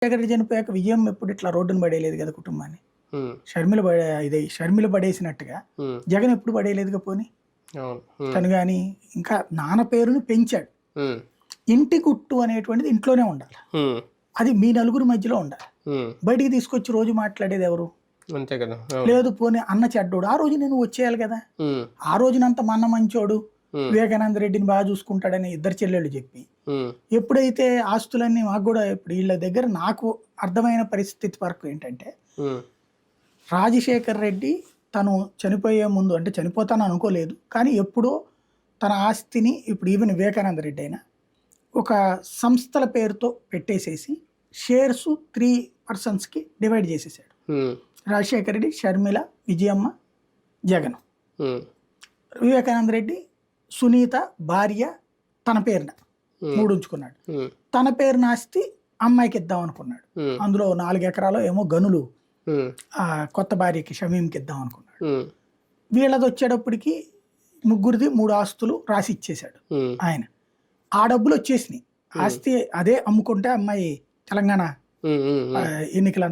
జగన్ చనిపోయాక విజయం ఎప్పుడు ఇట్లా రోడ్డును పడేయలేదు కదా కుటుంబాన్ని. ఉమ్, షర్మిల పడేసినట్టుగా ఉమ్, జగన్ ఎప్పుడు పడేయలేదుగా పోనీ. అవును. ఉమ్, తను కానీ ఇంకా నాన్న పేరుని పెంచాడు. ఉమ్, ఇంటి గుట్టు అనేటువంటిది ఇంట్లోనే ఉండాలి. ఉమ్, అది మీ నలుగురు మధ్యలో ఉండాలి. ఉమ్, బయటికి తీసుకొచ్చి రోజు మాట్లాడేది ఎవరు? అంతే కదా. అవును. లేదు పోనీ అన్న చెడ్డోడు, ఆ రోజు నేను వచ్చేయాలి కదా. ఉమ్, ఆ రోజునంతా మా అన్న మంచోడు, ఉమ్, వివేకానంద రెడ్డిని బాగా చూసుకుంటాడని ఇద్దరు చెల్లెళ్ళు చెప్పి ఉమ్, ఎప్పుడైతే ఆస్తులన్నీ మాకు కూడా ఇప్పుడు వీళ్ళ దగ్గర నాకు అర్థమైన పరిస్థితి వరకు ఏంటంటే, ఉమ్, రాజశేఖర్ రెడ్డి తను చనిపోయే ముందు అంటే చనిపోతాను అనుకోలేదు, కానీ ఎప్పుడో తన ఆస్తిని ఇప్పుడు ఈవెన్ వివేకానంద రెడ్డి అయినా ఒక సంస్థల పేరుతో పెట్టేసేసి షేర్స్ 3 పర్సన్స్కి డివైడ్ చేసేసాడు. ఉమ్, రాజశేఖర్ రెడ్డి, షర్మిల, విజయమ్మ, జగన్. ఉమ్, వివేకానంద రెడ్డి సునీత భార్య తన పేరున ఉమ్, 3 ఉంచుకున్నాడు. ఉమ్, తన పేరున ఆస్తి అమ్మాయికి ఇద్దాం అనుకున్నాడు. ఉమ్, అందులో 4 ఎకరాలు ఏమో గనులు ఉమ్, కొత్త భార్యకి షమీంకి ఇద్దాం అనుకున్నాడు. ఉమ్, వీళ్ళది వచ్చేటప్పటికి ముగ్గురిది 3 ఆస్తులు రాసి ఇచ్చేశాడు ఉమ్, ఆయన. ఆ డబ్బులు వచ్చేసినాయి. ఆస్తి అదే అమ్ముకుంటే అమ్మాయి తెలంగాణ ఉమ్, ఉమ్, ఉమ్. ఎన్నికల